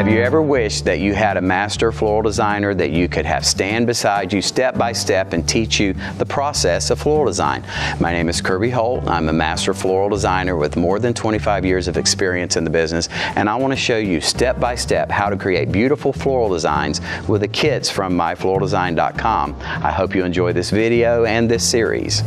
Have you ever wished that you had a master floral designer that you could have stand beside you step by step and teach you the process of floral design? My name is Kirby Holt. I'm a master floral designer with more than 25 years of experience in the business, and I want to show you step by step how to create beautiful floral designs with the kits from myfloraldesign.com. I hope you enjoy this video and this series.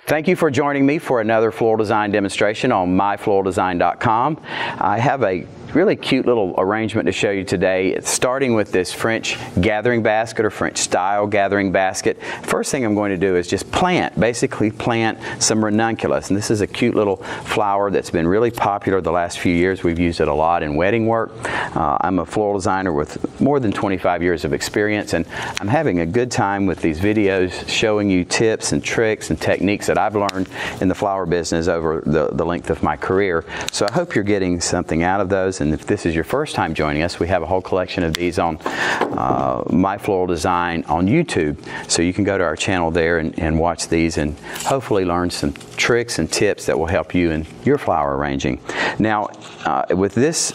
Thank you for joining me for another floral design demonstration on myfloraldesign.com. I have a really cute little arrangement to show you today. It's starting with this French gathering basket or French style gathering basket. First thing I'm going to do is just basically plant some ranunculus. And this is a cute little flower that's been really popular the last few years. We've used it a lot in wedding work. I'm a floral designer with more than 25 years of experience, and I'm having a good time with these videos showing you tips and tricks and techniques that I've learned in the flower business over the length of my career. So I hope you're getting something out of those. And if this is your first time joining us, we have a whole collection of these on My Floral Design on YouTube. So you can go to our channel there and watch these and hopefully learn some tricks and tips that will help you in your flower arranging. Now, with this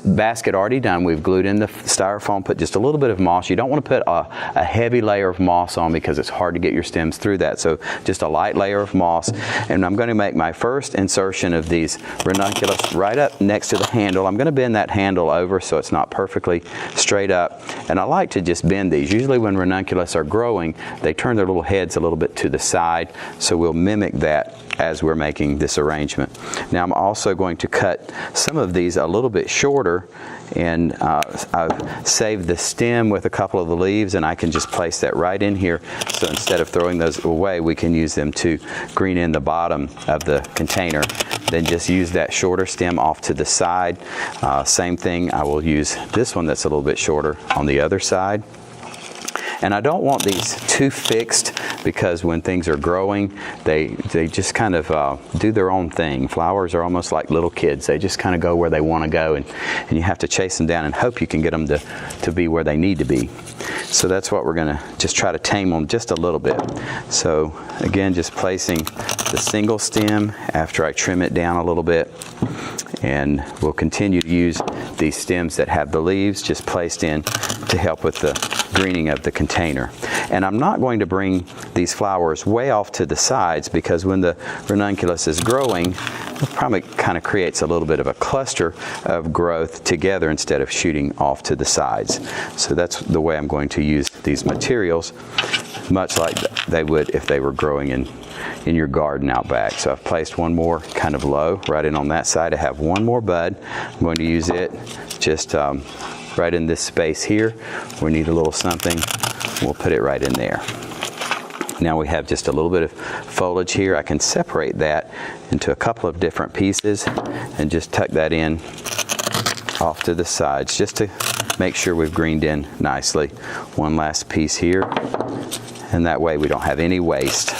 basket already done, we've glued in the styrofoam, put just a little bit of moss. You don't want to put a heavy layer of moss on because it's hard to get your stems through that. So just a light layer of moss. And I'm going to make my first insertion of these ranunculus right up next to the handle. I'm going to bend that handle over so it's not perfectly straight up. And I like to just bend these. Usually when ranunculus are growing, they turn their little heads a little bit to the side. So we'll mimic that as we're making this arrangement. Now I'm also going to cut some of these a little bit shorter, and I've saved the stem with a couple of the leaves, and I can just place that right in here. So instead of throwing those away, we can use them to green in the bottom of the container. Then just use that shorter stem off to the side. Same thing, I will use this one that's a little bit shorter on the other side. And I don't want these too fixed, because when things are growing, they just kind of do their own thing. Flowers are almost like little kids. They just kind of go where they want to go, and you have to chase them down and hope you can get them to be where they need to be. So that's what we're going to just try to tame them just a little bit. So again, just placing the single stem after I trim it down a little bit. And we'll continue to use these stems that have the leaves just placed in to help with the greening of the container. And I'm not going to bring these flowers way off to the sides, because when the ranunculus is growing, it probably kind of creates a little bit of a cluster of growth together instead of shooting off to the sides. So that's the way I'm going to use these materials, much like they would if they were growing in your garden out back. So I've placed one more kind of low right in on that side. I have one more bud. I'm going to use it just right in this space here. We need a little something. We'll put it right in there. Now we have just a little bit of foliage here. I can separate that into a couple of different pieces and just tuck that in off to the sides just to make sure we've greened in nicely. One last piece here, and that way we don't have any waste.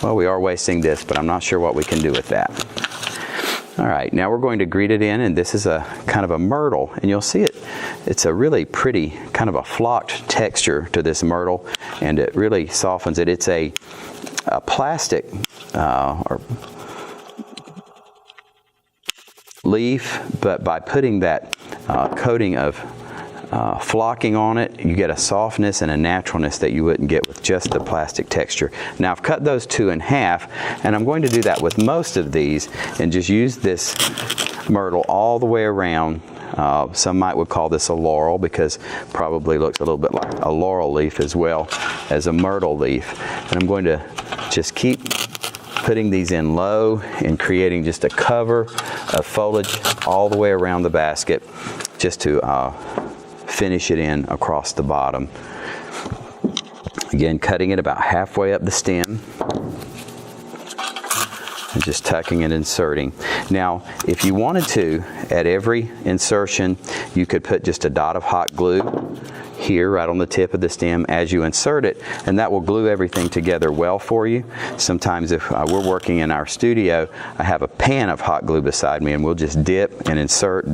Well, we are wasting this, but I'm not sure what we can do with that. All right, now we're going to green it in, and this is a kind of a myrtle, and you'll see it's a really pretty kind of a flocked texture to this myrtle, and it really softens it. It's a plastic or leaf, but by putting that coating of flocking on it, you get a softness and a naturalness that you wouldn't get with just the plastic texture. Now I've cut those two in half, and I'm going to do that with most of these and just use this myrtle all the way around. Some would call this a laurel, because probably looks a little bit like a laurel leaf as well as a myrtle leaf. And I'm going to just keep putting these in low and creating just a cover of foliage all the way around the basket, just to finish it in across the bottom. Again, cutting it about halfway up the stem and just tucking and inserting. Now, if you wanted to, at every insertion, you could put just a dot of hot glue here right on the tip of the stem as you insert it, and that will glue everything together well for you. Sometimes if we're working in our studio, I have a pan of hot glue beside me, and we'll just dip and insert,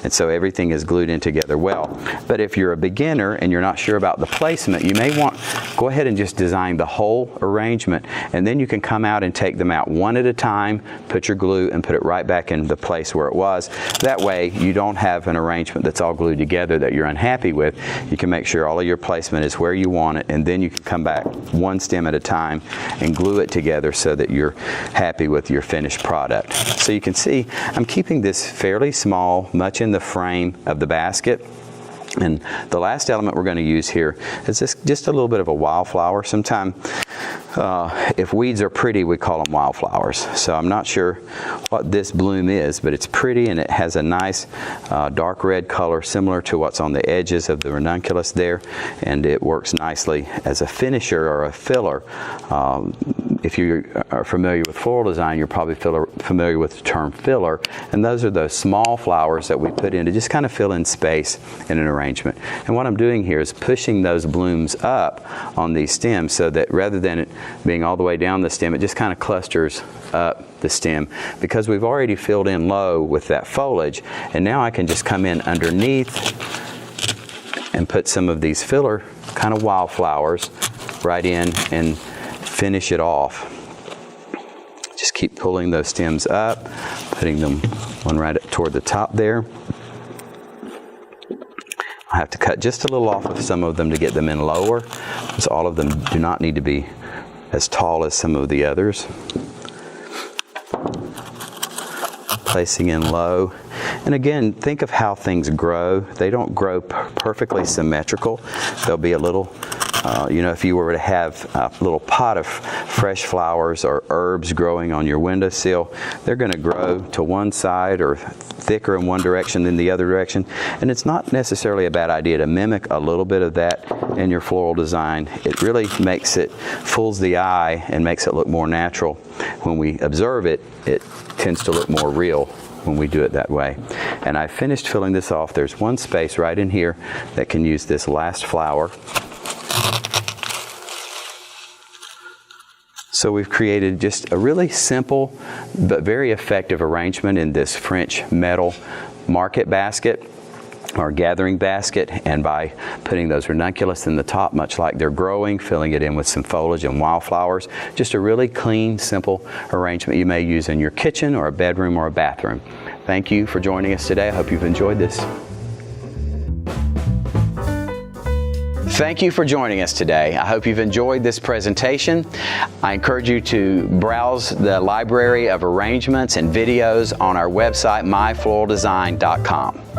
and so everything is glued in together well. But if you're a beginner and you're not sure about the placement, you may want go ahead and just design the whole arrangement, and then you can come out and take them out one at a time, put your glue and put it right back in the place where it was. That way you don't have an arrangement that's all glued together that you're unhappy with. You can make sure all of your placement is where you want it, and then you can come back one stem at a time and glue it together so that you're happy with your finished product. So you can see I'm keeping this fairly small, much in the frame of the basket. And the last element we're going to use here is just a little bit of a wildflower. Sometimes if weeds are pretty, we call them wildflowers. So I'm not sure what this bloom is, but it's pretty, and it has a nice dark red color similar to what's on the edges of the ranunculus there, and it works nicely as a finisher or a filler. If you are familiar with floral design, you're probably familiar with the term filler, and those are those small flowers that we put in to just kind of fill in space in an arrangement. And what I'm doing here is pushing those blooms up on these stems so that rather than it being all the way down the stem, it just kind of clusters up the stem, because we've already filled in low with that foliage. And now I can just come in underneath and put some of these filler kind of wildflowers right in and finish it off. Just keep pulling those stems up, putting them one right up toward the top there. I have to cut just a little off of some of them to get them in lower, because all of them do not need to be as tall as some of the others. Placing in low. And again, think of how things grow. They don't grow perfectly symmetrical. They'll be a little you know, if you were to have a little pot of fresh flowers or herbs growing on your windowsill, they're going to grow to one side or thicker in one direction than the other direction. And it's not necessarily a bad idea to mimic a little bit of that in your floral design. It really makes it, fools the eye and makes it look more natural. When we observe it, it tends to look more real when we do it that way. And I finished filling this off. There's one space right in here that can use this last flower. So we've created just a really simple but very effective arrangement in this French metal market basket or gathering basket, and by putting those ranunculus in the top, much like they're growing, filling it in with some foliage and wildflowers, just a really clean, simple arrangement you may use in your kitchen or a bedroom or a bathroom. Thank you for joining us today. I hope you've enjoyed this. Thank you for joining us today. I hope you've enjoyed this presentation. I encourage you to browse the library of arrangements and videos on our website, myfloraldesign.com.